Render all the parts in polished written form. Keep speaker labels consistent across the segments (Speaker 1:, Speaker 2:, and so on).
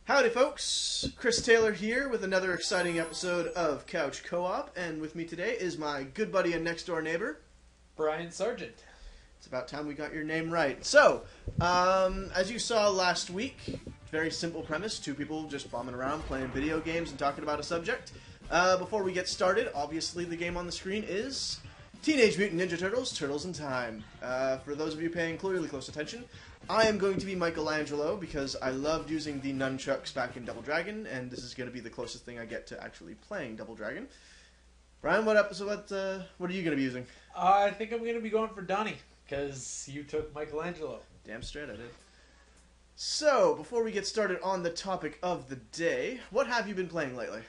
Speaker 1: Howdy folks, Chris Taylor here with another exciting episode of Couch Co-op, and with me today is my good buddy and next door neighbor,
Speaker 2: Brian Sargent.
Speaker 1: It's about time we got your name right. So, as you saw last week, very simple premise, two people just bombing around playing video games and talking about a subject. Before we get started, obviously the game on the screen is Teenage Mutant Ninja Turtles, Turtles in Time. For those of you paying clearly close attention, I am going to be Michelangelo because I loved using the nunchucks back in Double Dragon, and this is going to be the closest thing I get to actually playing Double Dragon. Brian, what are you going to be using?
Speaker 2: I think I'm going to be going for Donnie, because you took Michelangelo.
Speaker 1: Damn straight I did. So, before we get started on the topic of the day, what have you been playing lately?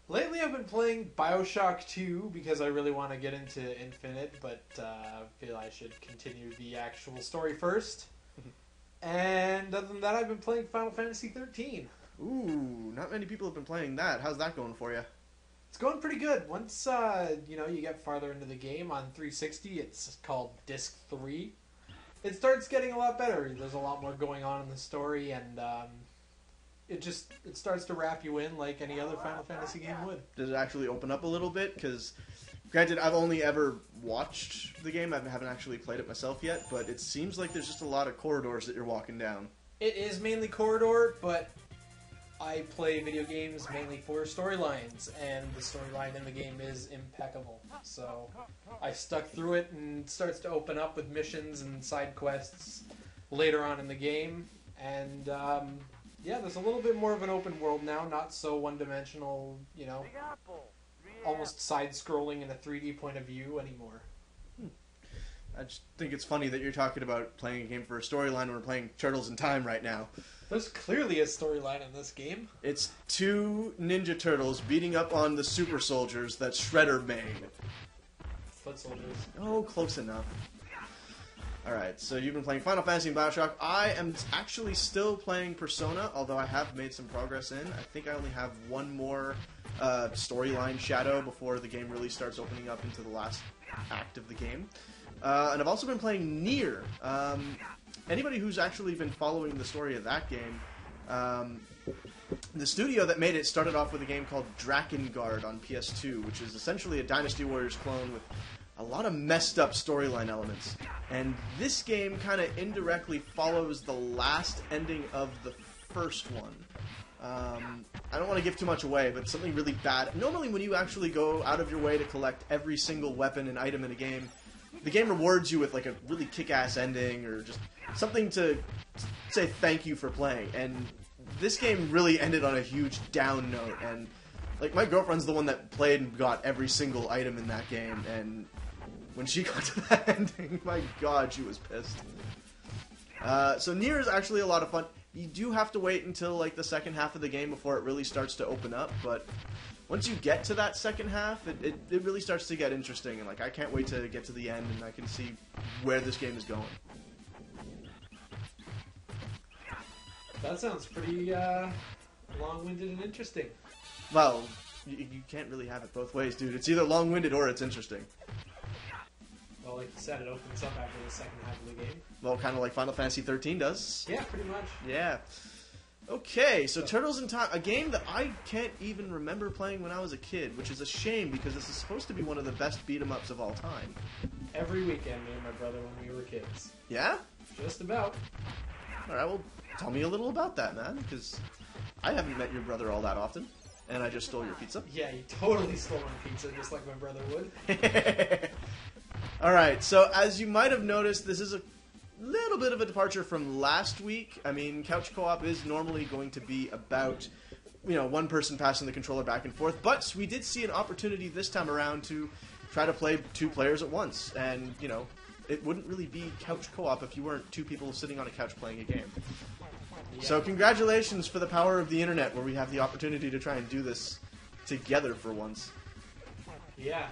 Speaker 2: Lately I've been playing Bioshock 2 because I really want to get into Infinite, but I feel I should continue the actual story first. And other than that, I've been playing Final Fantasy 13.
Speaker 1: Ooh, not many people have been playing that. How's that going for you?
Speaker 2: It's going pretty good. Once you get farther into the game on 360, it's called Disc 3. It starts getting a lot better. There's a lot more going on in the story, and it starts to wrap you in like any other Final Fantasy game would.
Speaker 1: Does it actually open up a little bit? Because, granted, I've only ever watched the game. I haven't actually played it myself yet, but it seems like there's just a lot of corridors that you're walking down.
Speaker 2: It is mainly corridor, but I play video games mainly for storylines, and the storyline in the game is impeccable. So I stuck through it, and it starts to open up with missions and side quests later on in the game. And there's a little bit more of an open world now, not so one-dimensional, almost side-scrolling in a 3D point of view anymore.
Speaker 1: I just think it's funny that you're talking about playing a game for a storyline when we're playing Turtles in Time right now.
Speaker 2: There's clearly a storyline in this game.
Speaker 1: It's two Ninja Turtles beating up on the super soldiers that Shredder made.
Speaker 2: Foot soldiers.
Speaker 1: Oh, close enough. Alright, so you've been playing Final Fantasy and Bioshock. I am actually still playing Persona, although I have made some progress in. I think I only have one more storyline shadow before the game really starts opening up into the last act of the game. And I've also been playing Nier. Anybody who's actually been following the story of that game, the studio that made it started off with a game called Drakengard on PS2, which is essentially a Dynasty Warriors clone with a lot of messed up storyline elements. And this game kind of indirectly follows the last ending of the first one. I don't want to give too much away, but something really bad. Normally when you actually go out of your way to collect every single weapon and item in a game, the game rewards you with like a really kick-ass ending or just something to say thank you for playing. And this game really ended on a huge down note. And like my girlfriend's the one that played and got every single item in that game, and when she got to that ending, my god, she was pissed. So Nier is actually a lot of fun. You do have to wait until like the second half of the game before it really starts to open up, but once you get to that second half, it really starts to get interesting, and like I can't wait to get to the end and I can see where this game is going.
Speaker 2: That sounds pretty long-winded and interesting.
Speaker 1: Well, you can't really have it both ways, dude. It's either long-winded or it's interesting.
Speaker 2: Well, like you said, it opens up after the second half of the game.
Speaker 1: Well, kind of like Final Fantasy 13 does.
Speaker 2: Yeah, pretty much.
Speaker 1: Yeah. Okay, so Turtles in Time, a game that I can't even remember playing when I was a kid, which is a shame because this is supposed to be one of the best beat-em-ups of all time.
Speaker 2: Every weekend, me and my brother when we were kids.
Speaker 1: Yeah?
Speaker 2: Just about.
Speaker 1: Alright, well, tell me a little about that, man, because I haven't met your brother all that often, and I just stole your pizza.
Speaker 2: Yeah, you totally stole my pizza, just like my brother would.
Speaker 1: Alright, so as you might have noticed, this is a little bit of a departure from last week. I mean, Couch Co-op is normally going to be about, one person passing the controller back and forth, but we did see an opportunity this time around to try to play two players at once, and, it wouldn't really be Couch Co-op if you weren't two people sitting on a couch playing a game. Yeah. So congratulations for the power of the internet, where we have the opportunity to try and do this together for once.
Speaker 2: Yeah,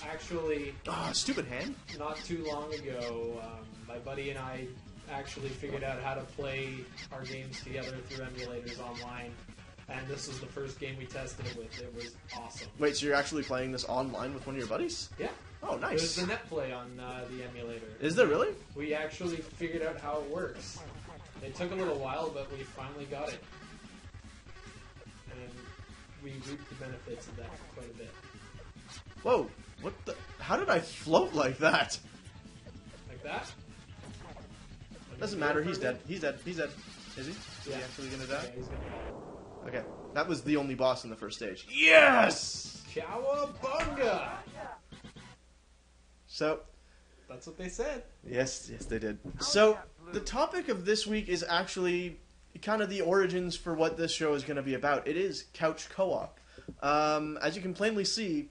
Speaker 2: actually...
Speaker 1: Oh, stupid hand.
Speaker 2: Not too long ago, my buddy and I actually figured out how to play our games together through emulators online. And this was the first game we tested it with. It was awesome.
Speaker 1: Wait, so you're actually playing this online with one of your buddies?
Speaker 2: Yeah.
Speaker 1: Oh, nice.
Speaker 2: There's the net play on the emulator.
Speaker 1: Is there really?
Speaker 2: We actually figured out how it works. It took a little while, but we finally got it. we reap the benefits of that quite a bit.
Speaker 1: Whoa! What the? How did I float like that?
Speaker 2: Like that?
Speaker 1: Doesn't matter. He's dead. He's dead. He's dead. Is he? Is
Speaker 2: Yeah.
Speaker 1: he actually gonna die?
Speaker 2: Yeah, he's gonna fall.
Speaker 1: Okay. That was the only boss in the first stage. Yes!
Speaker 2: Cowabunga!
Speaker 1: So,
Speaker 2: That's what they said.
Speaker 1: yes, they did. So, the topic of this week is actually kind of the origins for what this show is going to be about. It is couch co-op. As you can plainly see,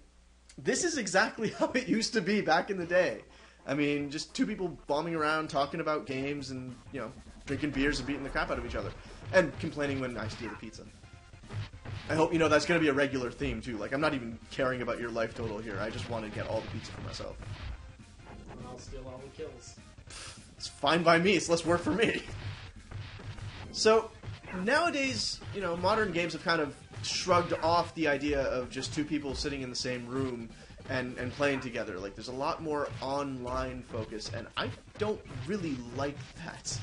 Speaker 1: this is exactly how it used to be back in the day. I mean, just two people bombing around, talking about games, and, you know, drinking beers and beating the crap out of each other. And complaining when I steal the pizza. I hope you know that's going to be a regular theme, too. Like, I'm not even caring about your life total here. I just want to get all the pizza for myself.
Speaker 2: And I'll steal all the kills.
Speaker 1: It's fine by me. It's less work for me. So, nowadays, you know, modern games have kind of shrugged off the idea of just two people sitting in the same room and playing together. Like, there's a lot more online focus, and I don't really like that.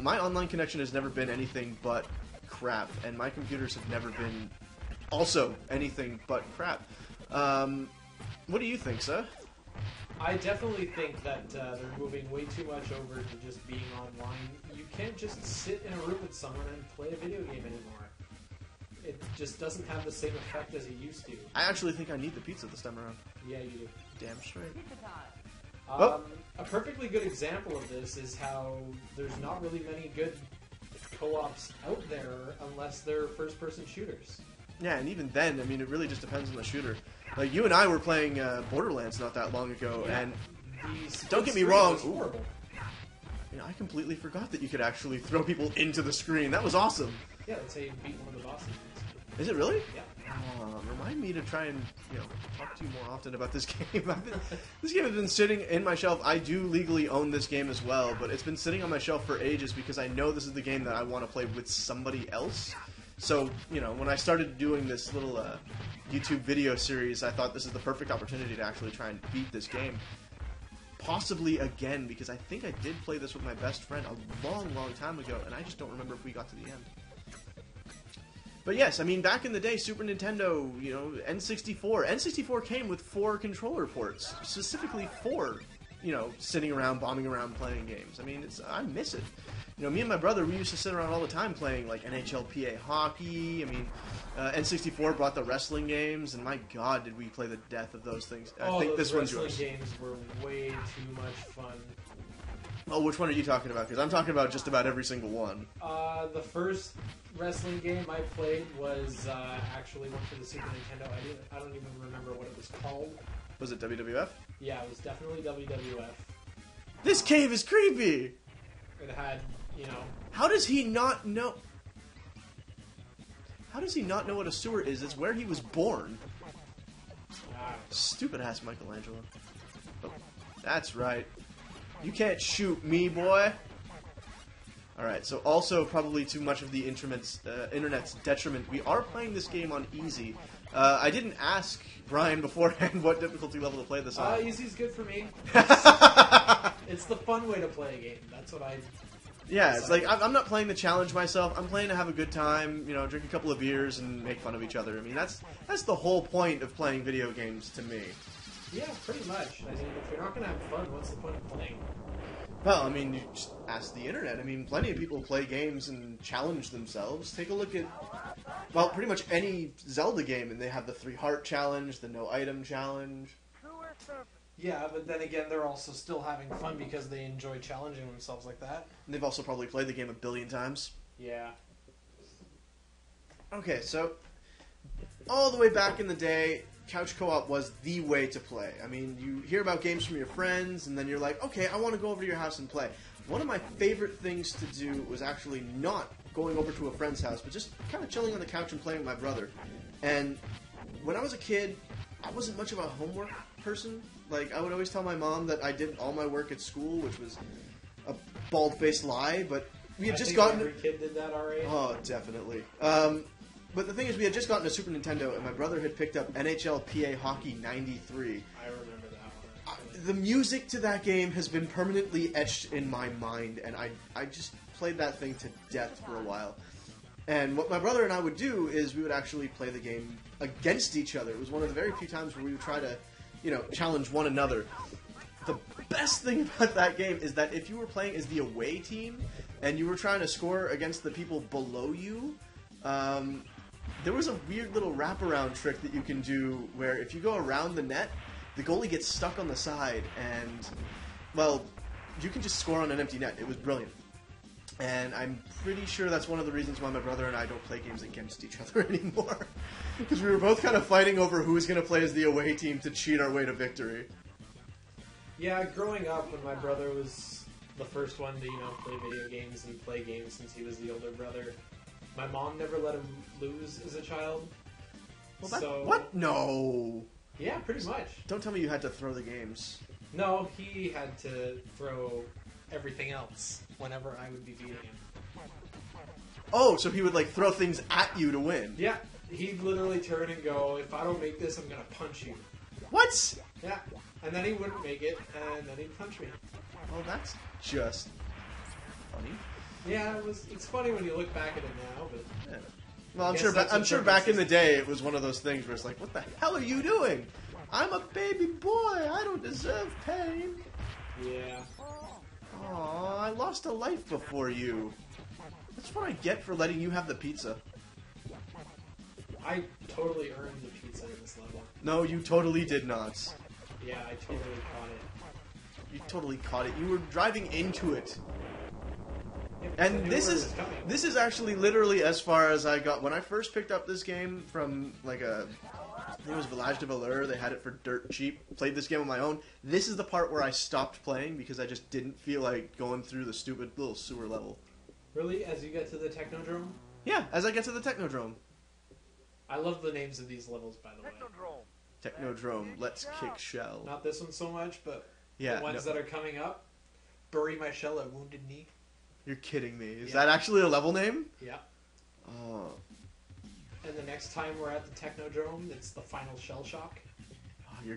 Speaker 1: My online connection has never been anything but crap, and my computers have never been also anything but crap. What do you think, sir?
Speaker 2: I definitely think that they're moving way too much over to just being online. You can't just sit in a room with someone and play a video game anymore. It just doesn't have the same effect as it used to.
Speaker 1: I actually think I need the pizza this time around.
Speaker 2: Yeah, you do.
Speaker 1: Damn straight.
Speaker 2: A perfectly good example of this is how there's not really many good co-ops out there unless they're first-person shooters.
Speaker 1: Yeah, and even then, I mean, it really just depends on the shooter. Like, you and I were playing Borderlands not that long ago,
Speaker 2: Yeah.
Speaker 1: and
Speaker 2: The
Speaker 1: don't get me
Speaker 2: screen
Speaker 1: wrong.
Speaker 2: was horrible.
Speaker 1: You know, I completely forgot that you could actually throw people into the screen. That was awesome.
Speaker 2: Yeah, that's how you beat one of the bosses.
Speaker 1: Is it really?
Speaker 2: Yeah.
Speaker 1: Remind me to try and, you know, talk to you more often about this game. This game has been sitting in my shelf. I do legally own this game as well, but it's been sitting on my shelf for ages because I know this is the game that I want to play with somebody else. So, you know, when I started doing this little YouTube video series, I thought this is the perfect opportunity to actually try and beat this game. Possibly again, because I think I did play this with my best friend a long, long time ago, and I just don't remember if we got to the end. But yes, I mean, back in the day, Super Nintendo, you know, N64. N64 came with 4 controller ports, specifically 4, you know, sitting around, bombing around, playing games. I mean, I miss it. You know, me and my brother, we used to sit around all the time playing, like, NHLPA hockey. I mean, N64 brought the wrestling games, and my God, did we play the death of those things. I think this one's yours.
Speaker 2: Those wrestling games were way too much fun.
Speaker 1: Oh, which one are you talking about? Because I'm talking about just about every single one.
Speaker 2: The first wrestling game I played was actually one for the Super Nintendo. I don't even remember what it was called.
Speaker 1: Was it WWF?
Speaker 2: Yeah, it was definitely WWF.
Speaker 1: This cave is creepy!
Speaker 2: It had, you know...
Speaker 1: How does he not know... How does he not know what a sewer is? It's where he was born. Stupid ass Michelangelo. Oh, that's right. You can't shoot me, boy. Alright, so also probably too much of the internet's detriment, we are playing this game on easy. I didn't ask Brian beforehand what difficulty level to play this on.
Speaker 2: Easy's good for me. It's the fun way to play a game. That's what I...
Speaker 1: Yeah, it's like, I'm not playing the challenge myself. I'm playing to have a good time, you know, drink a couple of beers and make fun of each other. I mean, that's the whole point of playing video games to me.
Speaker 2: Yeah, pretty much. I mean, if you're not going to have fun, what's the point of playing?
Speaker 1: Well, I mean, you just ask the internet. I mean, plenty of people play games and challenge themselves. Take a look at, well, pretty much any Zelda game, and they have the 3-heart challenge, the no item challenge.
Speaker 2: Yeah, but then again, they're also still having fun because they enjoy challenging themselves like that.
Speaker 1: And they've also probably played the game a billion times.
Speaker 2: Yeah.
Speaker 1: Okay, so all the way back in the day, couch co-op was the way to play. I mean, you hear about games from your friends, and then you're like, okay, I want to go over to your house and play. One of my favorite things to do was actually not going over to a friend's house, but just kind of chilling on the couch and playing with my brother. And when I was a kid, I wasn't much of a homework person. Like, I would always tell my mom that I did all my work at school, which was a bald-faced lie, but we had just gotten...
Speaker 2: every kid did that already.
Speaker 1: Oh, definitely. But the thing is, we had just gotten a Super Nintendo, and my brother had picked up NHLPA Hockey 93.
Speaker 2: I remember that one.
Speaker 1: The music to that game has been permanently etched in my mind, and I just played that thing to death for a while. And what my brother and I would do is we would actually play the game against each other. It was one of the very few times where we would try to, challenge one another. The best thing about that game is that if you were playing as the away team and you were trying to score against the people below you, there was a weird little wraparound trick that you can do where if you go around the net, the goalie gets stuck on the side and, well, you can just score on an empty net. It was brilliant. And I'm pretty sure that's one of the reasons why my brother and I don't play games against each other anymore. Because we were both kind of fighting over who was going to play as the away team to cheat our way to victory.
Speaker 2: Yeah, growing up, when my brother was the first one to, play video games and play games since he was the older brother, my mom never let him lose as a child.
Speaker 1: Well, what? No.
Speaker 2: Yeah, pretty much.
Speaker 1: Don't tell me you had to throw the games.
Speaker 2: No, he had to throw everything else whenever I would be beating him.
Speaker 1: Oh, so he would, throw things at you to win.
Speaker 2: Yeah, he'd literally turn and go, if I don't make this, I'm going to punch you.
Speaker 1: What?
Speaker 2: Yeah, and then he wouldn't make it, and then he'd punch me.
Speaker 1: Well, that's just funny.
Speaker 2: Yeah, it's funny when you look back at it now, but...
Speaker 1: Yeah. Well, I'm sure back in the day it was one of those things where it's like, what the hell are you doing? I'm a baby boy. I don't deserve pain.
Speaker 2: Yeah.
Speaker 1: Aw, I lost a life before you. That's what I get for letting you have the pizza.
Speaker 2: I totally earned the pizza in this level.
Speaker 1: No, you totally did not.
Speaker 2: Yeah, I totally caught it.
Speaker 1: You totally caught it. You were driving into it.
Speaker 2: Yeah,
Speaker 1: And this is actually literally as far as I got. When I first picked up this game from, I think it was Village de Valeur, they had it for dirt cheap, played this game on my own. This is the part where I stopped playing because I just didn't feel like going through the stupid little sewer level.
Speaker 2: Really? As you get to the Technodrome?
Speaker 1: Yeah, as I get to the Technodrome.
Speaker 2: I love the names of these levels, by the way.
Speaker 1: Technodrome, Let's Kick Shell.
Speaker 2: Not this one so much, but
Speaker 1: yeah,
Speaker 2: the ones that are coming up. Bury My Shell at Wounded Knee.
Speaker 1: You're kidding me. Is that actually a level name?
Speaker 2: Yeah.
Speaker 1: Oh.
Speaker 2: And the next time we're at the Technodrome, it's the final Shell Shock.
Speaker 1: Oh,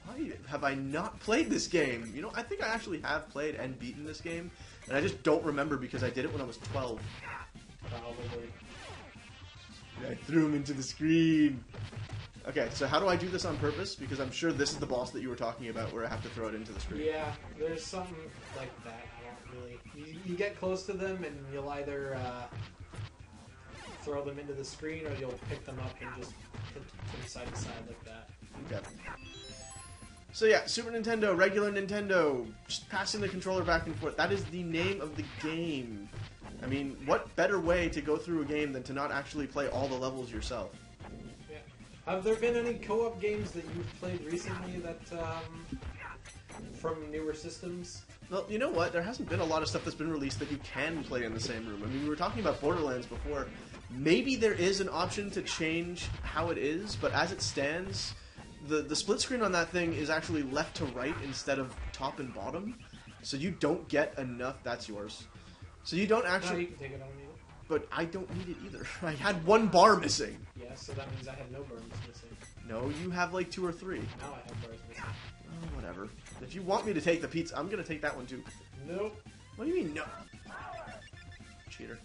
Speaker 1: why have I not played this game? I think I actually have played and beaten this game, and I just don't remember because I did it when I was 12.
Speaker 2: Probably.
Speaker 1: I threw him into the screen. Okay, so how do I do this on purpose? Because I'm sure this is the boss that you were talking about where I have to throw it into the screen.
Speaker 2: Yeah, there's something like that. I don't really... You get close to them and you'll either throw them into the screen or you'll pick them up and just put them side to side like that.
Speaker 1: Okay. So yeah, Super Nintendo, regular Nintendo, just passing the controller back and forth. That is the name of the game. I mean, what better way to go through a game than to not actually play all the levels yourself?
Speaker 2: Yeah. Have there been any co-op games that you've played recently that, from newer systems?
Speaker 1: Well, you know what? There hasn't been a lot of stuff that's been released that you can play in the same room. I mean, we were talking about Borderlands before. Maybe there is an option to change how it is, but as it stands, the split screen on that thing is actually left to right instead of top and bottom. So you don't get enough... That's yours. So you don't actually...
Speaker 2: No, you can take it, I don't need it.
Speaker 1: But I don't need it either. I had one bar missing.
Speaker 2: Yeah, so that means I have no bars missing.
Speaker 1: No, you have like 2 or 3.
Speaker 2: Now I have bars missing.
Speaker 1: Oh, whatever. If you want me to take the pizza, I'm going to take that one too.
Speaker 2: Nope.
Speaker 1: What do you mean, no? Cheater.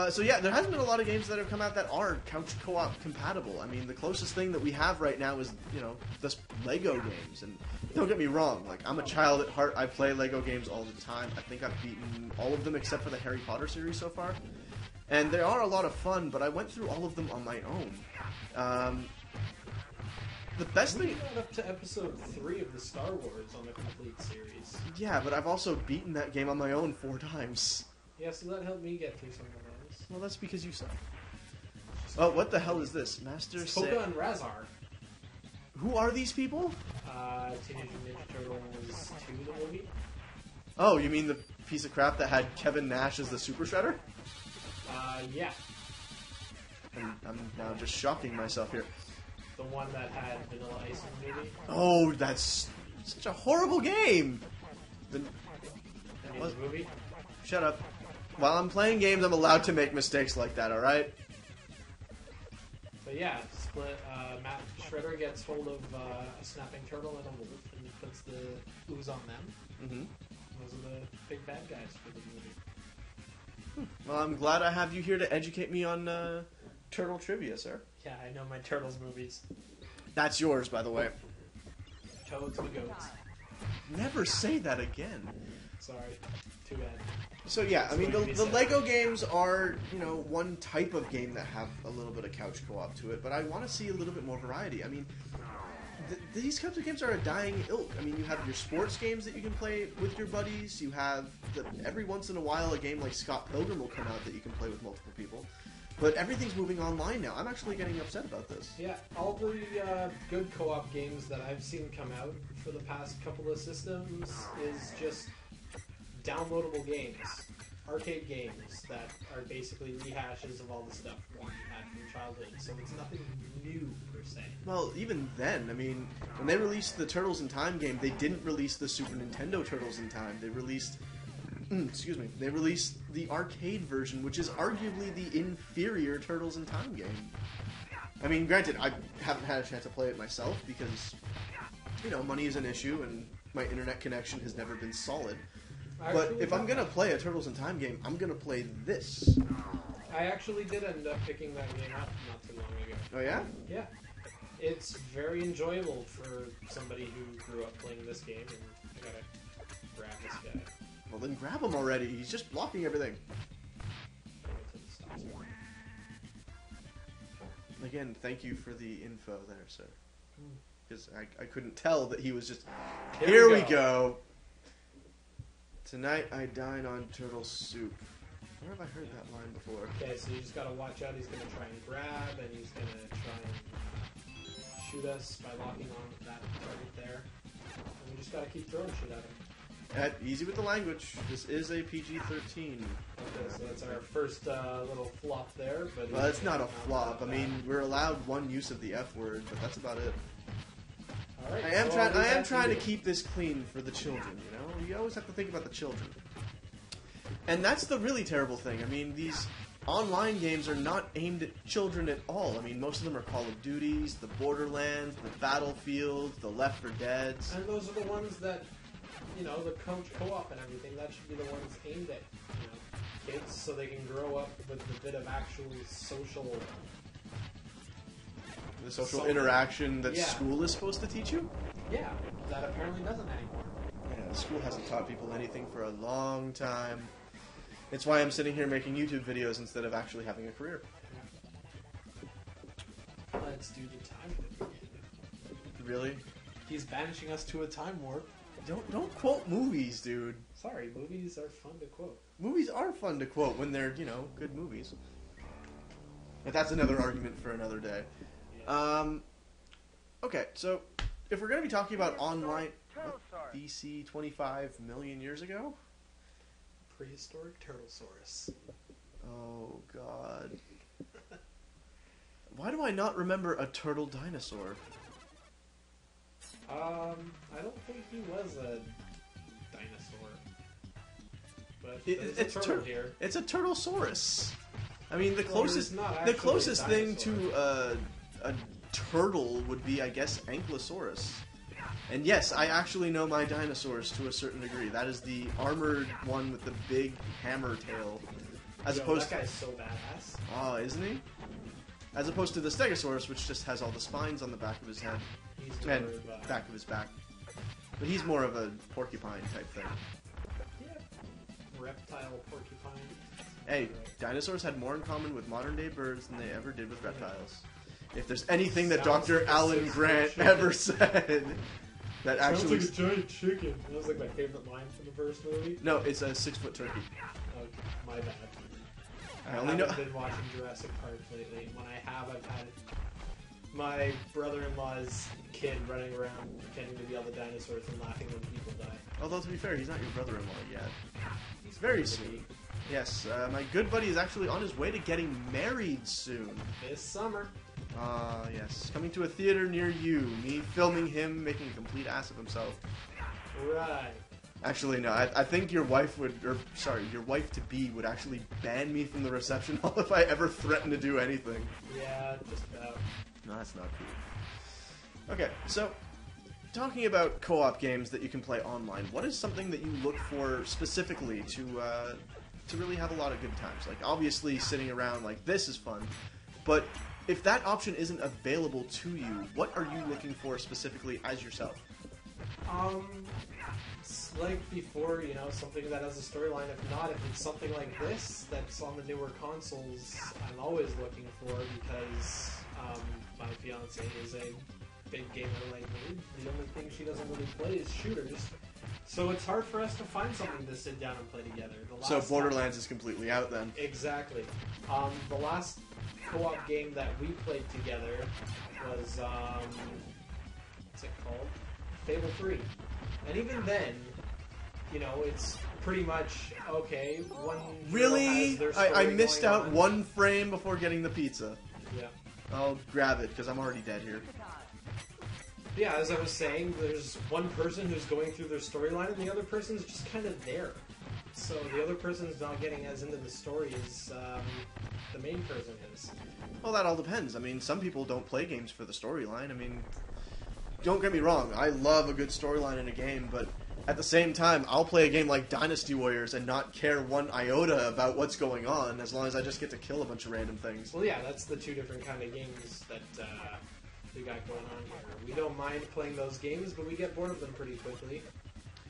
Speaker 1: So yeah, there hasn't been a lot of games that have come out that are couch co-op compatible. I mean, the closest thing that we have right now is, this Lego games. And don't get me wrong, I'm a child at heart. I play Lego games all the time. I think I've beaten all of them except for the Harry Potter series so far. And they are a lot of fun, but I went through all of them on my own. The best thing...
Speaker 2: We got up to episode 3 of the Star Wars on the complete series.
Speaker 1: Yeah, but I've also beaten that game on my own 4 times.
Speaker 2: Yeah, so that helped me get through some of those.
Speaker 1: Well, that's because you suck. Oh, what the hell is this? Master
Speaker 2: Toga and Razar.
Speaker 1: Who are these people?
Speaker 2: Teenage Ninja Turtles 2, the movie.
Speaker 1: Oh, you mean the piece of crap that had Kevin Nash as the Super Shredder?
Speaker 2: Yeah.
Speaker 1: I'm now just shocking myself here.
Speaker 2: The one that had Vanilla Ice in the movie.
Speaker 1: Oh, that's such a horrible game!
Speaker 2: The movie?
Speaker 1: Shut up. While I'm playing games, I'm allowed to make mistakes like that, alright?
Speaker 2: So yeah, Matt Shredder gets hold of a snapping turtle and a wolf, and he puts the ooze on them.
Speaker 1: Mm-hmm.
Speaker 2: Those are the big bad guys for the movie.
Speaker 1: Well, I'm glad I have you here to educate me on turtle trivia, sir.
Speaker 2: Yeah, I know my Turtles movies.
Speaker 1: That's yours, by the way.
Speaker 2: Toads and goats.
Speaker 1: Never say that again.
Speaker 2: Sorry. Too bad.
Speaker 1: So yeah, I mean,
Speaker 2: That's what
Speaker 1: the
Speaker 2: we
Speaker 1: Lego games are, one type of game that have a little bit of couch co-op to it, but I want to see a little bit more variety. I mean, these types of games are a dying ilk. I mean, you have your sports games that you can play with your buddies. You have, every once in a while, a game like Scott Pilgrim will come out that you can play with multiple people. But everything's moving online now. I'm actually getting upset about this.
Speaker 2: Yeah, all the good co-op games that I've seen come out for the past couple of systems is just downloadable games, arcade games that are basically rehashes of all the stuff that you had from your childhood. So it's nothing new per se.
Speaker 1: Well, even then, I mean, when they released the Turtles in Time game, they didn't release the Super Nintendo Turtles in Time. They released, they released the arcade version, which is arguably the inferior Turtles in Time game. I mean, granted, I haven't had a chance to play it myself because, money is an issue and my internet connection has never been solid. But if I'm going to play a Turtles in Time game, I'm going to play this.
Speaker 2: I actually did end up picking that game up not too long ago.
Speaker 1: Oh, yeah?
Speaker 2: Yeah. It's very enjoyable for somebody who grew up playing this game, and I gotta grab this guy.
Speaker 1: Well, then grab him already. He's just blocking everything. Again, thank you for the info there, sir. Because I couldn't tell that he was just... Here we go. Tonight I dine on turtle soup. Where have I heard that line before?
Speaker 2: Okay, so you just gotta watch out. He's gonna try and grab, and he's gonna try and shoot us by locking on that target there. And we just gotta keep throwing shit at him.
Speaker 1: Easy with the language. This is a PG-13.
Speaker 2: Okay, so that's our first little flop there. But
Speaker 1: well, it's not a flop. I mean, we're allowed one use of the F word, but that's about it.
Speaker 2: All right,
Speaker 1: I am trying to keep this clean for the children, You always have to think about the children. And that's the really terrible thing. I mean, these online games are not aimed at children at all. I mean, most of them are Call of Duties, the Borderlands, the Battlefields, the Left 4 Deads.
Speaker 2: And those are the ones that, the coach co-op and everything, that should be the ones aimed at, kids so they can grow up with a bit of actual social...
Speaker 1: The social interaction that school is supposed to teach you?
Speaker 2: Yeah, that apparently doesn't anymore.
Speaker 1: Yeah, school hasn't taught people anything for a long time. It's why I'm sitting here making YouTube videos instead of actually having a career.
Speaker 2: Let's do the time.
Speaker 1: Really?
Speaker 2: He's banishing us to a time warp.
Speaker 1: Don't quote movies, dude.
Speaker 2: Sorry, movies are fun to quote.
Speaker 1: Movies are fun to quote when they're, good movies. But that's another argument for another day. Okay, so if we're going to be talking about online... BC 25 million years ago?
Speaker 2: Prehistoric Turtlesaurus.
Speaker 1: Oh, God. Why do I not remember a turtle dinosaur?
Speaker 2: I don't think he was a dinosaur. But
Speaker 1: It's
Speaker 2: a turtle here.
Speaker 1: It's a turtlesaurus. I mean, the closest
Speaker 2: a
Speaker 1: thing to a turtle would be, I guess, Ankylosaurus. And yes, I actually know my dinosaurs to a certain degree. That is the armored one with the big hammer tail.
Speaker 2: That guy's so badass.
Speaker 1: Oh, isn't he? As opposed to the Stegosaurus, which just has all the spines on the back of his head. And back of his back. But he's more of a porcupine type thing.
Speaker 2: Yeah. Reptile porcupine.
Speaker 1: Hey, dinosaurs had more in common with modern day birds than they ever did with reptiles. If there's anything that Dr. Alan Grant ever said... That actually
Speaker 2: sounds like a giant chicken. That was like my favorite line from the first movie.
Speaker 1: No, it's a 6-foot turkey.
Speaker 2: Okay, my bad.
Speaker 1: I only know.
Speaker 2: I've been watching Jurassic Park lately. When I have, I've had my brother-in-law's kid running around pretending to be all the dinosaurs and laughing when people die.
Speaker 1: Although to be fair, he's not your brother-in-law yet. He's very sweet. Yes, my good buddy is actually on his way to getting married soon.
Speaker 2: This summer.
Speaker 1: Yes. Coming to a theater near you. Me filming him making a complete ass of himself.
Speaker 2: Right.
Speaker 1: Actually, no. I think your wife would... your wife-to-be would actually ban me from the reception hall if I ever threatened to do anything.
Speaker 2: Yeah, just about.
Speaker 1: No, that's not cool. Okay, so... Talking about co-op games that you can play online, what is something that you look for specifically to to really have a lot of good times. Like, obviously, sitting around like this is fun, but if that option isn't available to you, what are you looking for specifically as yourself?
Speaker 2: It's like before, you know, something that has a storyline. If not, if it's something like this that's on the newer consoles, I'm always looking for, because my fiance is a big gamer like me. The only thing she doesn't really play is shooters. So it's hard for us to find something to sit down and play together.
Speaker 1: So Borderlands is completely out then.
Speaker 2: Exactly. The last co-op game that we played together was, what's it called? Fable 3. And even then, you know, it's pretty much, okay, one hero has their story
Speaker 1: I missed
Speaker 2: going
Speaker 1: out
Speaker 2: on.
Speaker 1: one frame before getting the pizza.
Speaker 2: Yeah.
Speaker 1: I'll grab it, because I'm already dead here.
Speaker 2: Yeah, as I was saying, there's one person who's going through their storyline, and the other person's just kind of there. So the other person's not getting as into the story as the main person is.
Speaker 1: Well, that all depends. I mean, some people don't play games for the storyline. I mean, don't get me wrong, I love a good storyline in a game, but at the same time, I'll play a game like Dynasty Warriors and not care one iota about what's going on, as long as I just get to kill a bunch of random things.
Speaker 2: Well, yeah, that's the two different kind of games that we got going on here. We don't mind playing those games, but we get bored of them pretty quickly.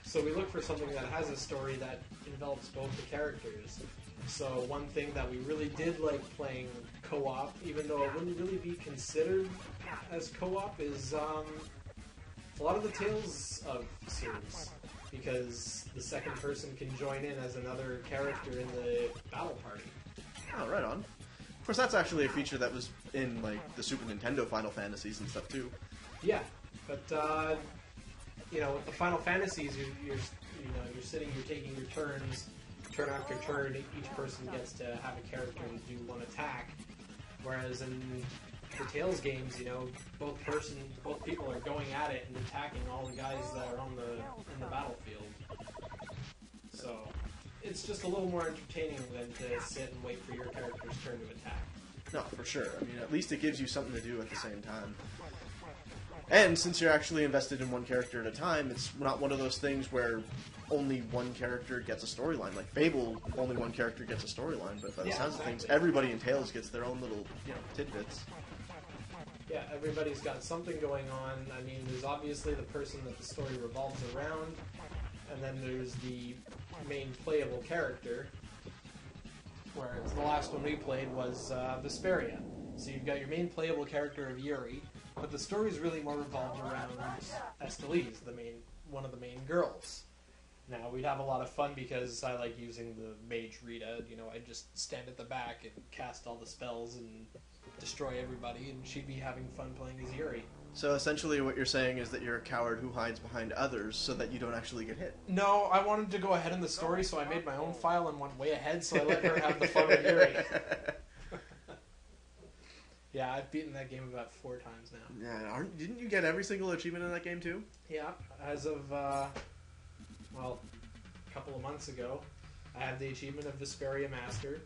Speaker 2: So we look for something that has a story that envelops both the characters. So one thing that we really did like playing co-op, even though it wouldn't really be considered as co-op, is a lot of the Tales of series. Because the second person can join in as another character in the battle party.
Speaker 1: Oh, right on. Of course, that's actually a feature that was in, like, the Super Nintendo Final Fantasies and stuff, too.
Speaker 2: Yeah, but, you know, with the Final Fantasies, you're sitting, you're taking your turns, turn after turn, each person gets to have a character and do one attack. Whereas in the Tales games, you know, both people are going at it and attacking all the guys that are in the battlefield. So it's just a little more entertaining than to sit and wait for your character's turn to attack.
Speaker 1: No, for sure. I mean, at least it gives you something to do at the same time. And since you're actually invested in one character at a time, it's not one of those things where only one character gets a storyline. Like Fable, only one character gets a storyline, but by the sounds of things, everybody in Tales gets their own little, you know, tidbits.
Speaker 2: Yeah, everybody's got something going on. I mean, there's obviously the person that the story revolves around, and then there's the main playable character, whereas the last one we played was Vesperia. So you've got your main playable character of Yuri, but the story's really more revolved around Estelise, one of the main girls. Now, we'd have a lot of fun because I like using the Mage Rita. You know, I'd just stand at the back and cast all the spells and destroy everybody, and she'd be having fun playing as Yuri.
Speaker 1: So essentially what you're saying is that you're a coward who hides behind others so that you don't actually get hit.
Speaker 2: No, I wanted to go ahead in the story, so I made my own file and went way ahead, so I let her have the fun with Yuri. Yeah, I've beaten that game about 4 times now.
Speaker 1: Yeah, didn't you get every single achievement in that game too?
Speaker 2: Yeah, as of, well, a couple of months ago, I have the achievement of Vesperia Master.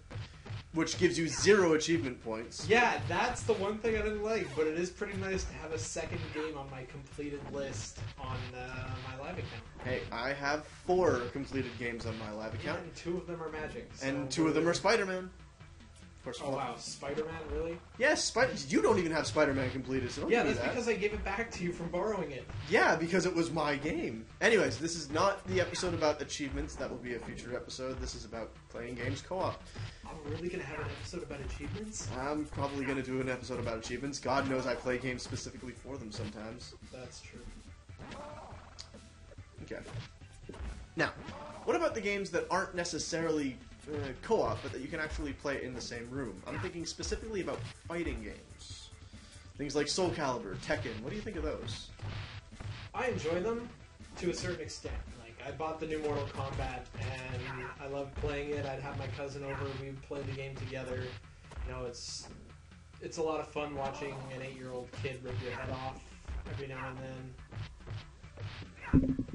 Speaker 1: Which gives you 0 achievement points.
Speaker 2: Yeah, that's the one thing I didn't like, but it is pretty nice to have a second game on my completed list on my live account.
Speaker 1: Hey, I have 4 completed games on my live account.
Speaker 2: And 2 of them are Magic. So
Speaker 1: And 2 of them are Spider-Man. Of course.
Speaker 2: Oh wow, Spider-Man, really?
Speaker 1: Yes, you don't even have Spider-Man completed, so don't
Speaker 2: Yeah,
Speaker 1: do
Speaker 2: that's
Speaker 1: that.
Speaker 2: because I gave it back to you from borrowing it.
Speaker 1: Yeah, because it was my game. Anyways, this is not the episode about achievements. That will be a future episode. This is about playing games co-op.
Speaker 2: I'm really going to have an episode about achievements?
Speaker 1: I'm probably going to do an episode about achievements. God knows I play games specifically for them sometimes.
Speaker 2: That's true.
Speaker 1: Okay. Now, what about the games that aren't necessarily co-op, but that you can actually play in the same room? I'm thinking specifically about fighting games. Things like Soul Calibur, Tekken. What do you think of those?
Speaker 2: I enjoy them to a certain extent. Like, I bought the new Mortal Kombat, and I loved playing it. I'd have my cousin over, we'd play the game together. You know, it's a lot of fun watching an 8-year-old kid rip your head off every now and then.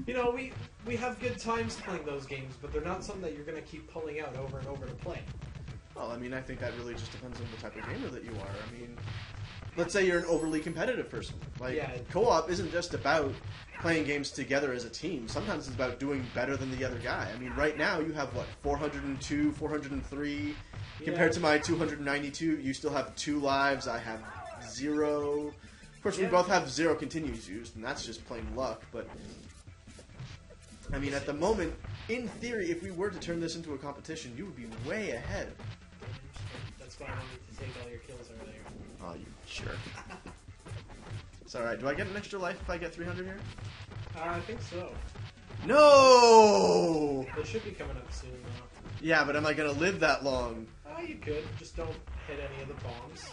Speaker 2: You know, we have good times playing those games, but they're not something that you're going to keep pulling out over and over to play.
Speaker 1: Well, I mean, I think that really just depends on the type of gamer that you are. I mean, let's say you're an overly competitive person. Like,
Speaker 2: Yeah.
Speaker 1: co-op isn't just about playing games together as a team. Sometimes it's about doing better than the other guy. I mean, right now you have, what, 402, 403? Compared to my 292, you still have 2 lives. I have 0. Of course, we both have 0 continues used, and that's just plain luck. But, I mean, at the moment, in theory, if we were to turn this into a competition, you would be way ahead.
Speaker 2: That's why I wanted to take all your kills earlier.
Speaker 1: Oh, you jerk. It's alright. Do I get an extra life if I get 300 here?
Speaker 2: I think so.
Speaker 1: No!
Speaker 2: They should be coming up soon, though.
Speaker 1: Yeah, but am I going to live that long?
Speaker 2: Oh, you could. Just don't hit any of the bombs.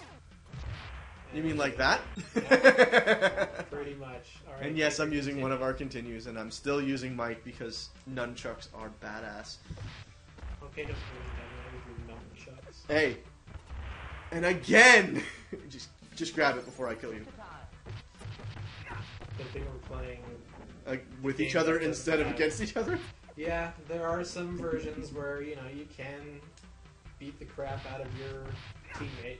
Speaker 1: You mean like that?
Speaker 2: Yeah, pretty much. All right,
Speaker 1: And yes, I'm using one of our continues, and I'm still using Mike because nunchucks are badass.
Speaker 2: Okay, just with your nunchucks.
Speaker 1: Hey! And again! just grab it before I kill you.
Speaker 2: Good thing we're playing...
Speaker 1: With each other instead of against each other?
Speaker 2: Yeah, there are some versions where, you know, you can beat the crap out of your teammate.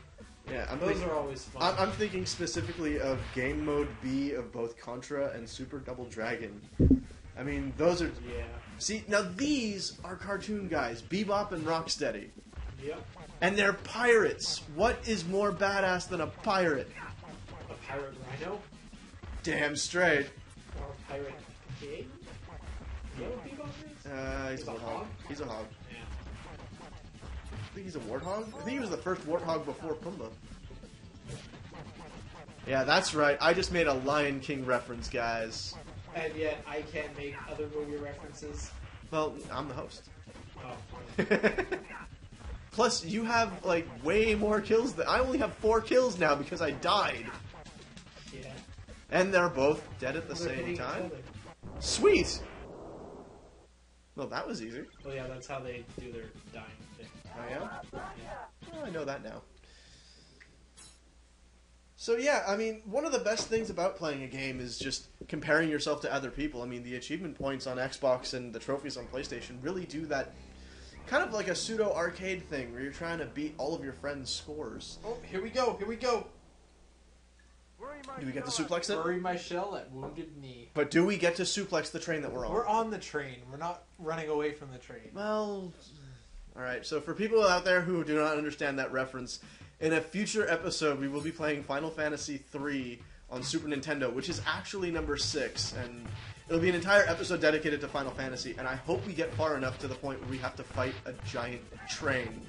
Speaker 1: Yeah,
Speaker 2: Those are always fun.
Speaker 1: I'm thinking specifically of Game Mode B of both Contra and Super Double Dragon. I mean, those are...
Speaker 2: Yeah.
Speaker 1: See, now these are cartoon guys, Bebop and Rocksteady.
Speaker 2: Yep.
Speaker 1: And they're pirates. What is more badass than a pirate?
Speaker 2: A pirate rhino?
Speaker 1: Damn straight.
Speaker 2: Or a pirate pig? You know what Bebop is?
Speaker 1: He's a
Speaker 2: a
Speaker 1: warthog.
Speaker 2: hog?
Speaker 1: He's a hog.
Speaker 2: Yeah.
Speaker 1: I think he's a warthog? I think he was the first warthog before Pumbaa. Yeah, that's right. I just made a Lion King reference, guys.
Speaker 2: And yet, I can't make other movie references.
Speaker 1: Well, I'm the host.
Speaker 2: Oh.
Speaker 1: Plus, you have, like, way more kills than... I only have 4 kills now because I died.
Speaker 2: Yeah.
Speaker 1: And they're both dead at the
Speaker 2: They're hitting
Speaker 1: same
Speaker 2: each
Speaker 1: time?
Speaker 2: other.
Speaker 1: Sweet! Well, that was easy.
Speaker 2: Well, yeah, that's how they do their dying thing.
Speaker 1: Oh, yeah?
Speaker 2: Yeah.
Speaker 1: Well, I know that now. So, yeah, I mean, one of the best things about playing a game is just comparing yourself to other people. I mean, the achievement points on Xbox and the trophies on PlayStation really do that kind of like a pseudo-arcade thing where you're trying to beat all of your friends' scores.
Speaker 2: Oh, here we go, here we go.
Speaker 1: Do we get to suplex it?
Speaker 2: Bury my shell at Wounded Knee.
Speaker 1: But do we get to suplex the train that we're on?
Speaker 2: We're on the train. We're not running away from the train.
Speaker 1: Well, alright, so for people out there who do not understand that reference, in a future episode we will be playing Final Fantasy III on Super Nintendo, which is actually number 6, and it'll be an entire episode dedicated to Final Fantasy, and I hope we get far enough to the point where we have to fight a giant train.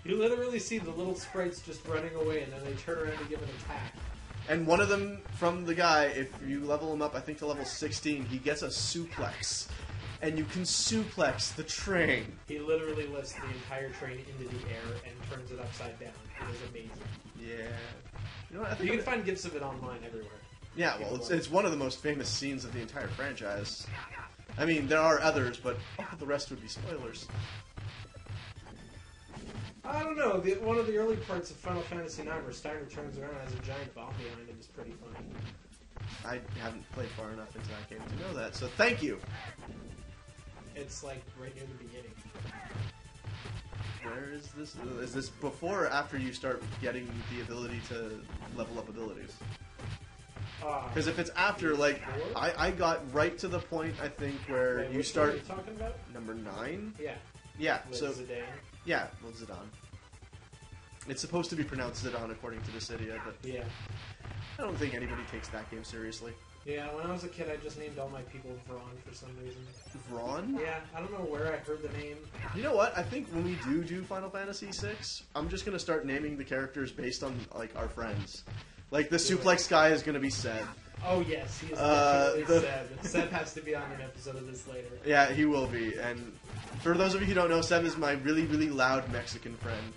Speaker 2: You literally see the little sprites just running away, and then they turn around and give an attack.
Speaker 1: And one of them, from the guy, if you level him up, I think to level 16, he gets a suplex. And you can suplex the train.
Speaker 2: He literally lifts the entire train into the air and turns it upside down. It is amazing.
Speaker 1: Yeah. You know what, I think
Speaker 2: You can find gifs of it online everywhere.
Speaker 1: Yeah, well, it's one of the most famous scenes of the entire franchise. I mean, there are others, but the rest would be spoilers.
Speaker 2: I don't know. One of the early parts of Final Fantasy IX where Steiner turns around and has a giant bomb behind him is pretty funny.
Speaker 1: I haven't played far enough into that game to know that, so thank you!
Speaker 2: It's like right near the beginning.
Speaker 1: Where is this? Is this before or after you start getting the ability to level up abilities? Because if it's after, like, I got right to the point, I think, where
Speaker 2: Wait,
Speaker 1: you
Speaker 2: which
Speaker 1: start...
Speaker 2: one are you talking about?
Speaker 1: Number 9?
Speaker 2: Yeah.
Speaker 1: Yeah,
Speaker 2: With
Speaker 1: so...
Speaker 2: Zidane.
Speaker 1: Yeah, well, Zidane. It's supposed to be pronounced Zidane according to Dissidia, but
Speaker 2: Yeah.
Speaker 1: I don't think anybody takes that game seriously.
Speaker 2: Yeah, when I was a kid, I just named all my people Vron for some reason.
Speaker 1: Vron?
Speaker 2: Yeah, I don't know where I heard the name.
Speaker 1: You know what? I think when we do Final Fantasy VI, I'm just gonna start naming the characters based on, like, our friends. Like, the suplex guy is gonna be Seb.
Speaker 2: Oh, yes, he is definitely
Speaker 1: the-
Speaker 2: Seb. Seb has to be on an episode of this later.
Speaker 1: Yeah, he will be. And for those of you who don't know, Seb is my really, really loud Mexican friend.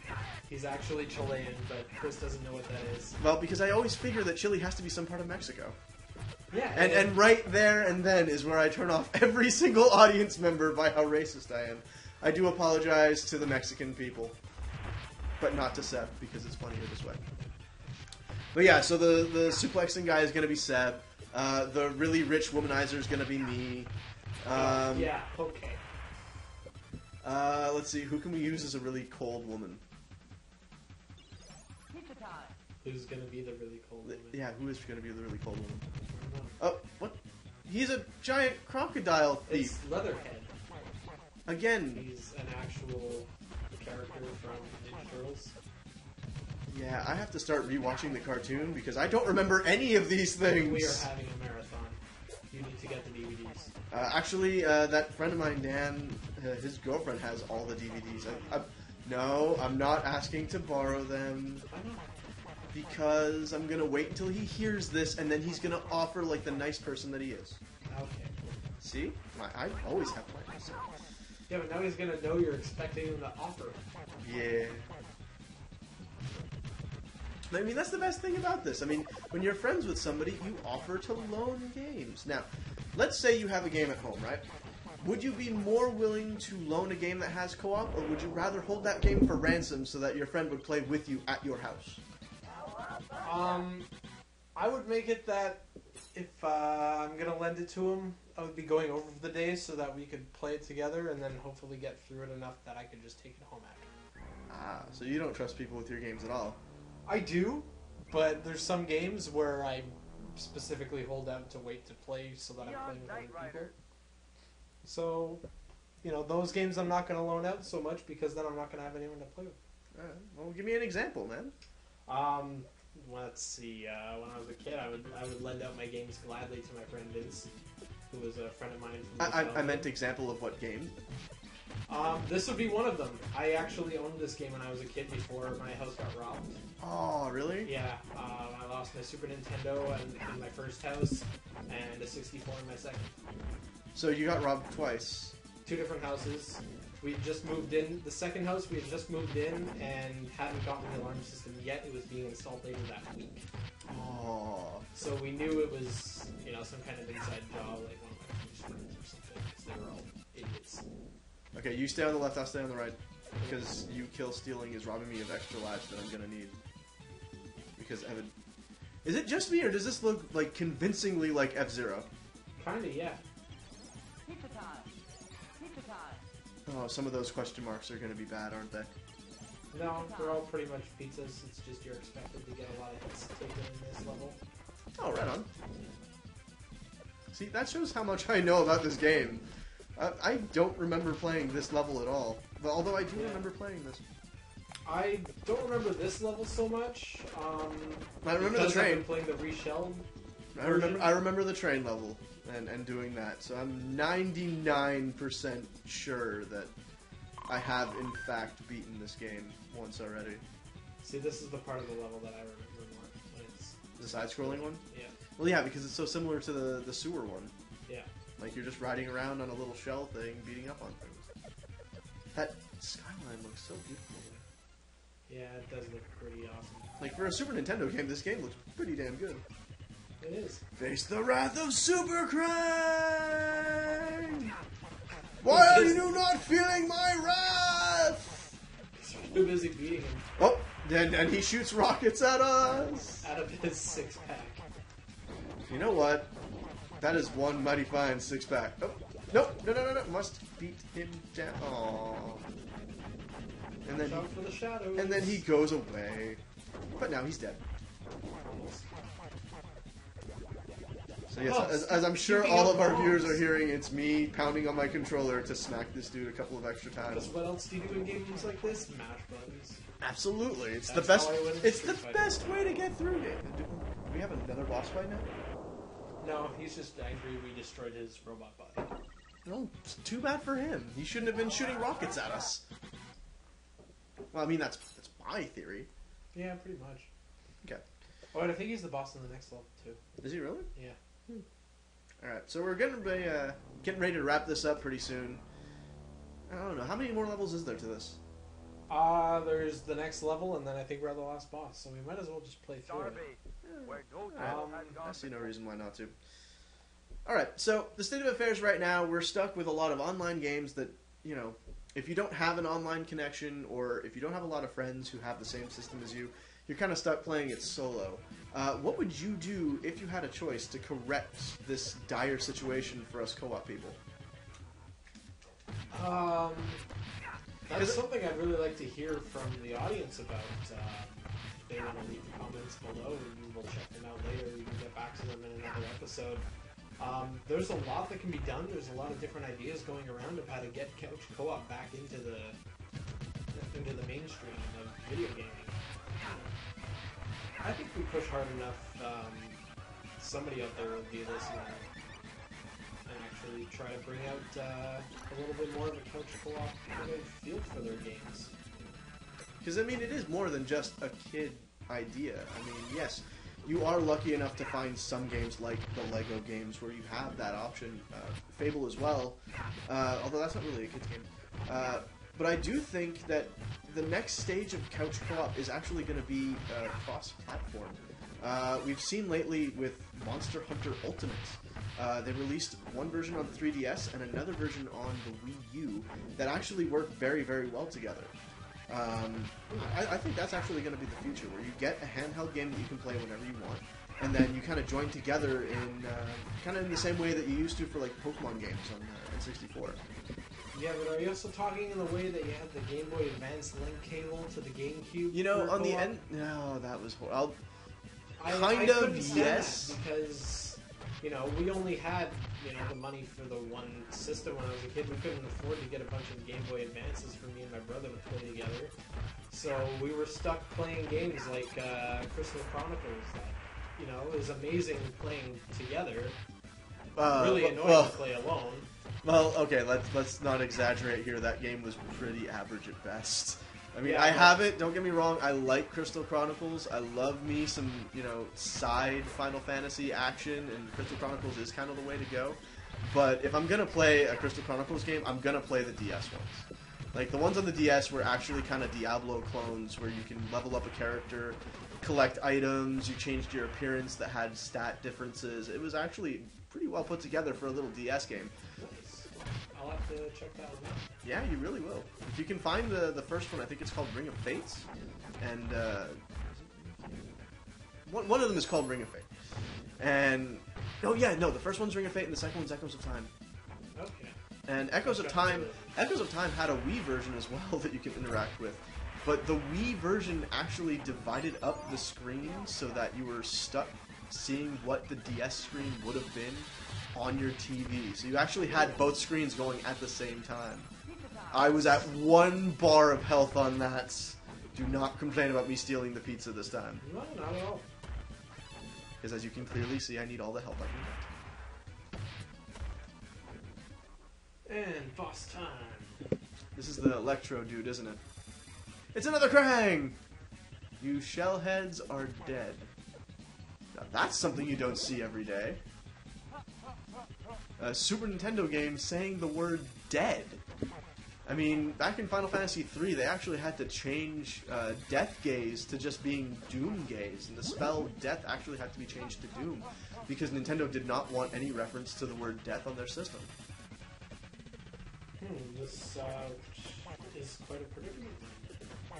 Speaker 2: He's actually Chilean, but Chris doesn't know what that is.
Speaker 1: Well, because I always figure that Chile has to be some part of Mexico.
Speaker 2: Yeah,
Speaker 1: And right there and then is where I turn off every single audience member by how racist I am. I do apologize to the Mexican people. But not to Seb, because it's funnier this way. But yeah, so the suplexing guy is going to be Seb. The really rich womanizer is going to be me.
Speaker 2: yeah, okay.
Speaker 1: Let's see, who can we use as a really cold woman?
Speaker 2: Who's gonna be the really cold woman?
Speaker 1: Yeah, who is going to be the really cold woman?
Speaker 2: I don't know.
Speaker 1: Oh, what? He's a giant crocodile thief.
Speaker 2: It's Leatherhead.
Speaker 1: Again.
Speaker 2: He's an actual character from Ninja Turtles.
Speaker 1: Yeah, I have to start rewatching the cartoon because I don't remember any of these things.
Speaker 2: We are having a marathon. You need to get the DVDs.
Speaker 1: Actually, that friend of mine, Dan, his girlfriend has all the DVDs. No, I'm not asking to borrow them.
Speaker 2: Why not?
Speaker 1: Because I'm gonna wait until he hears this, and then he's gonna offer like the nice person that he is.
Speaker 2: Okay.
Speaker 1: See? I always have plans.
Speaker 2: Yeah, but now he's gonna know you're expecting him to offer.
Speaker 1: Yeah. I mean, that's the best thing about this. I mean, when you're friends with somebody, you offer to loan games. Now, let's say you have a game at home, right? Would you be more willing to loan a game that has co-op, or would you rather hold that game for ransom so that your friend would play with you at your house?
Speaker 2: I would make it that if I'm gonna lend it to him, I would be going over for the day so that we could play it together and then hopefully get through it enough that I could just take it home after.
Speaker 1: Ah, so you don't trust people with your games at all.
Speaker 2: I do, but there's some games where I specifically hold out to wait to play so that I'm playing with other people. So, you know, those games I'm not gonna loan out so much because then I'm not gonna have anyone to play with.
Speaker 1: Well, give me an example, man.
Speaker 2: Let's see. When I was a kid, I would lend out my games gladly to my friend Vince, who was a friend of mine from
Speaker 1: I meant example of what game?
Speaker 2: This would be one of them. I actually owned this game when I was a kid before my house got robbed.
Speaker 1: Oh, really?
Speaker 2: Yeah, I lost my Super Nintendo in my first house and a 64 in my second.
Speaker 1: So you got robbed twice.
Speaker 2: 2 different houses. We just moved in. The second house we had just moved in and hadn't gotten the alarm system yet. It was being installed later that week.
Speaker 1: Oh.
Speaker 2: So we knew it was, you know, some kind of inside job, like one of my friends or something, because they were all idiots.
Speaker 1: Okay, you stay on the left, I'll stay on the right. Because you kill stealing is robbing me of extra lives that I'm gonna need. Because Evan... Is it just me, or does this look, like, convincingly like F-Zero?
Speaker 2: Kinda, yeah.
Speaker 3: Pizza time. Pizza time.
Speaker 1: Oh, some of those question marks are gonna be bad, aren't they?
Speaker 2: No, they're all pretty much pizzas. It's just you're expected to get a lot of hits taken in this level.
Speaker 1: Oh, right on. See, that shows how much I know about this game. I don't remember playing this level at all. But although I do remember playing this.
Speaker 2: I don't remember this level so much.
Speaker 1: I remember the
Speaker 2: because I've
Speaker 1: train.
Speaker 2: been playing the reshelled.
Speaker 1: I remember the train level and doing that. So I'm 99% sure that I have in fact beaten this game once already.
Speaker 2: See, this is the part of the level that I remember more. When it's
Speaker 1: The side-scrolling one?
Speaker 2: Yeah.
Speaker 1: Well, yeah, because it's so similar to the sewer one.
Speaker 2: Yeah.
Speaker 1: Like, you're just riding around on a little shell thing, beating up on things. That skyline looks so beautiful.
Speaker 2: Yeah, it does look pretty awesome.
Speaker 1: Like, for a Super Nintendo game, this game looks pretty damn good.
Speaker 2: It is.
Speaker 1: Face the wrath of Super Krang! Why are you not feeling my wrath?
Speaker 2: Too busy beating him
Speaker 1: Oh, and he shoots rockets at us!
Speaker 2: out of his 6-pack.
Speaker 1: You know what? That is one mighty fine 6-pack. Oh, nope, no. Must beat him down. Aww. And then,
Speaker 2: Shout for the shadows.
Speaker 1: and then he goes away. But now he's dead.
Speaker 2: Almost.
Speaker 1: So yes,
Speaker 2: Oh,
Speaker 1: as I'm sure
Speaker 2: speaking
Speaker 1: all
Speaker 2: of
Speaker 1: of our
Speaker 2: bombs.
Speaker 1: viewers are hearing, it's me pounding on my controller to smack this dude a couple of extra
Speaker 2: Because
Speaker 1: times.
Speaker 2: what else do you do in games like this? Mash buttons.
Speaker 1: Absolutely, it's
Speaker 2: That's
Speaker 1: the best.
Speaker 2: how I win in
Speaker 1: It's the
Speaker 2: Street Fighter.
Speaker 1: best way to get through it. Do we have another boss fight now?
Speaker 2: No, he's just angry we destroyed his robot body.
Speaker 1: No, it's too bad for him. He shouldn't have been shooting rockets at us. Well, I mean that's my theory.
Speaker 2: Yeah, pretty much.
Speaker 1: Okay.
Speaker 2: Oh, and I think he's the boss in the next level, too.
Speaker 1: Is he really?
Speaker 2: Yeah.
Speaker 1: All right, so we're gonna be getting ready to wrap this up pretty soon. I don't know how many more levels is there to this.
Speaker 2: There's the next level, and then I think we're at the last boss, so we might as well just play through it.
Speaker 1: I see no reason why not to. All right, so the state of affairs right now, we're stuck with a lot of online games that, you know, if you don't have an online connection or if you don't have a lot of friends who have the same system as you, you're kind of stuck playing it solo. What would you do if you had a choice to correct this dire situation for us co-op people?
Speaker 2: That's something I'd really like to hear from the audience about. they want to leave comments below, and we'll check them out later. We can get back to them in another episode. There's a lot that can be done. There's a lot of different ideas going around of how to get couch co-op back into the mainstream of video gaming. I think if we push hard enough, somebody out there will be listening and actually try to bring out a little bit more of a couch co-op feel for their games.
Speaker 1: Because, I mean, it is more than just a kid idea. I mean, yes, you are lucky enough to find some games like the Lego games where you have that option. Fable as well, although that's not really a kid's game. But I do think that the next stage of couch co-op is actually going to be cross-platform. We've seen lately with Monster Hunter Ultimate. They released one version on the 3DS and another version on the Wii U that actually work very, very well together. I think that's actually going to be the future, where you get a handheld game that you can play whenever you want, and then you kind of join together in kind of in the same way that you used to for like Pokemon games on N64.
Speaker 2: Yeah, but are you also talking in the way that you had the Game Boy Advance link cable to the GameCube?
Speaker 1: You know, on the end, no, that was horrible. Kind of, yes.
Speaker 2: Because, you know, we only had, you know, the money for the one system when I was a kid. We couldn't afford to get a bunch of Game Boy Advances for me and my brother to play together. So we were stuck playing games like Crystal Chronicles that, you know, is amazing playing together. Really annoying to play alone.
Speaker 1: Well, okay, let's not exaggerate here. That game was pretty average at best. I mean,
Speaker 2: Yeah,
Speaker 1: I have it, don't get me wrong, I like Crystal Chronicles. I love me some, you know, side Final Fantasy action, and Crystal Chronicles is kind of the way to go. But if I'm going to play a Crystal Chronicles game, I'm going to play the DS ones. Like, the ones on the DS were actually kind of Diablo clones, where you can level up a character, collect items, you changed your appearance that had stat differences. It was actually pretty well put together for a little DS game.
Speaker 2: Nice. I'll have to check that one out.
Speaker 1: Yeah, you really will. If you can find the first one, I think it's called Ring of Fates, and one of them is called Ring of Fate. And the first one's Ring of Fate, and the second one's Echoes of Time.
Speaker 2: Okay.
Speaker 1: And Echoes of Time had a Wii version as well that you can interact with. But the Wii version actually divided up the screen so that you were stuck seeing what the DS screen would have been on your TV. So you actually had both screens going at the same time. I was at 1 bar of health on that. Do not complain about me stealing the pizza this time.
Speaker 2: No, not at all.
Speaker 1: Because as you can clearly see, I need all the help I can get.
Speaker 2: And boss time.
Speaker 1: This is the Electro dude, isn't it? It's another Krang! You shellheads are dead. Now that's something you don't see every day. A Super Nintendo game saying the word dead. I mean, back in Final Fantasy III, they actually had to change Death Gaze to just being Doom Gaze, and the spell death actually had to be changed to Doom, because Nintendo did not want any reference to the word death on their system.
Speaker 2: This is quite a predicament.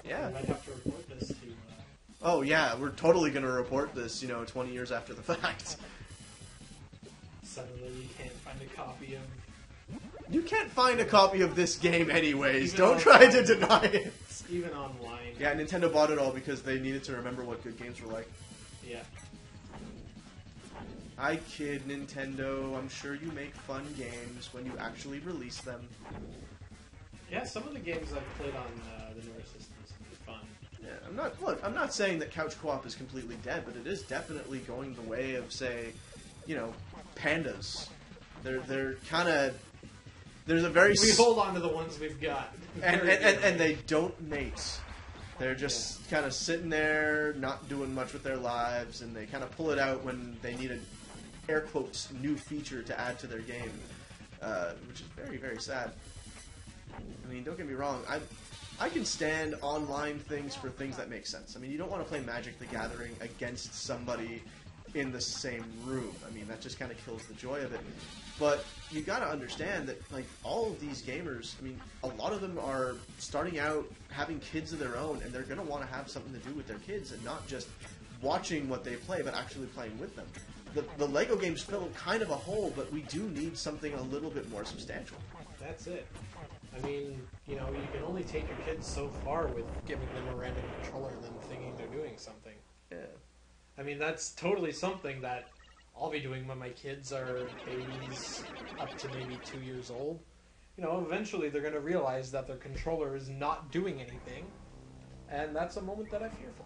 Speaker 1: Yeah.
Speaker 2: I might have to report this to...
Speaker 1: Oh yeah, we're totally going to report this, 20 years after the fact.
Speaker 2: Suddenly you can't find a copy of...
Speaker 1: You can't find a copy of this game anyways.
Speaker 2: Even
Speaker 1: Don't try to deny it.
Speaker 2: Even online.
Speaker 1: Yeah, Nintendo bought it all because they needed to remember what good games were like.
Speaker 2: Yeah.
Speaker 1: I kid, Nintendo. I'm sure you make fun games when you actually release them.
Speaker 2: Yeah, some of the games I've played on the newer systems have been fun.
Speaker 1: Yeah, I'm not saying that couch co-op is completely dead, but it is definitely going the way of, say, pandas. They're kind of... There's a very...
Speaker 2: We hold on to the ones we've got.
Speaker 1: And they don't mate. They're just kind of sitting there, not doing much with their lives, and they kind of pull it out when they need an, air quotes, new feature to add to their game, which is very, very sad. I mean, don't get me wrong, I can stand online things for things that make sense. I mean, you don't want to play Magic the Gathering against somebody in the same room. I mean, that just kind of kills the joy of it. But you got to understand that, like, all of these gamers, I mean, a lot of them are starting out having kids of their own, and they're going to want to have something to do with their kids and not just watching what they play, but actually playing with them. The Lego games fill kind of a hole, but we do need something a little bit more substantial.
Speaker 2: That's it. I mean, you know, you can only take your kids so far with giving them a random controller and them thinking they're doing something.
Speaker 1: Yeah.
Speaker 2: I mean, that's totally something that I'll be doing when my kids are babies up to maybe 2 years old. You know, eventually they're going to realize that their controller is not doing anything, and that's a moment that I fear for.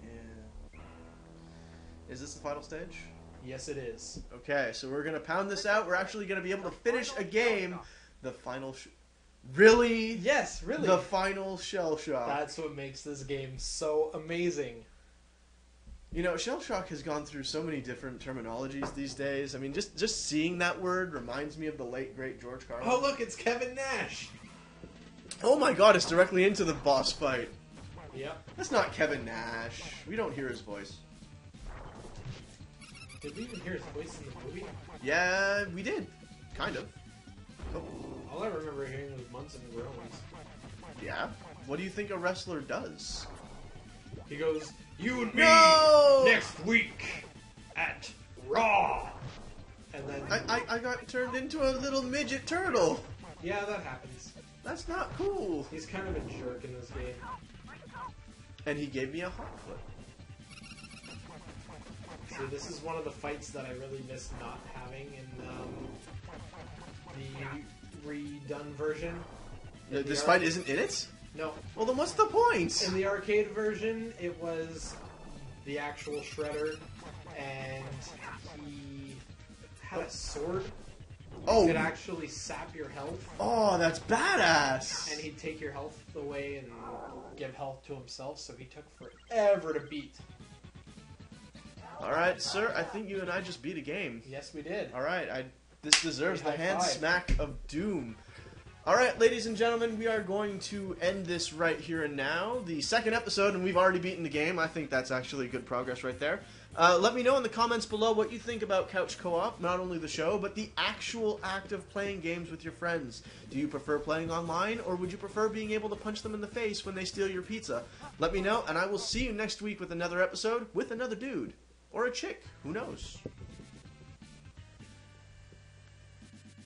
Speaker 1: Yeah. Is this the final stage?
Speaker 2: Yes, it is.
Speaker 1: Okay, so we're going to pound this out. We're actually going to be able to finish a game. The final... Really?
Speaker 2: Yes, really.
Speaker 1: The final Shell Shock.
Speaker 2: That's what makes this game so amazing.
Speaker 1: You know, Shell Shock has gone through so many different terminologies these days. I mean, just seeing that word reminds me of the late, great George Carlin.
Speaker 2: Oh, look, it's Kevin Nash.
Speaker 1: Oh my god, it's directly into the boss fight.
Speaker 2: Yep.
Speaker 1: That's not Kevin Nash. We don't hear his voice.
Speaker 2: Did we even hear his voice in the movie?
Speaker 1: Yeah, we did. Kind of. Oh,
Speaker 2: All I remember hearing was Munson and groans.
Speaker 1: yeah. What do you think a wrestler does?
Speaker 2: He goes, "You and me
Speaker 1: No!
Speaker 2: next week at Raw." And then,
Speaker 1: I got turned into a little midget turtle.
Speaker 2: yeah, that happens.
Speaker 1: That's not cool.
Speaker 2: He's kind of a jerk in this game.
Speaker 1: And he gave me a hot foot.
Speaker 2: See, this is one of the fights that I really miss not having in the redone version. In
Speaker 1: This
Speaker 2: the
Speaker 1: fight isn't in it?
Speaker 2: No.
Speaker 1: Well, then what's the point?
Speaker 2: In the arcade version, it was the actual Shredder, and he had a sword.
Speaker 1: Oh.
Speaker 2: Could actually sap your health,
Speaker 1: Oh, that's badass.
Speaker 2: and he'd take your health away and give health to himself, so he took forever to beat.
Speaker 1: Alright, sir, I think you and I just beat a game.
Speaker 2: Yes, we did.
Speaker 1: Alright, this deserves the
Speaker 2: High
Speaker 1: hand
Speaker 2: five.
Speaker 1: smack of doom. Alright, ladies and gentlemen, we are going to end this right here and now. The second episode, and we've already beaten the game. I think that's actually good progress right there. Let me know in the comments below what you think about Couch Co-op, not only the show, but the actual act of playing games with your friends. Do you prefer playing online, or would you prefer being able to punch them in the face when they steal your pizza? Let me know, and I will see you next week with another episode with another dude. Or a chick. Who knows?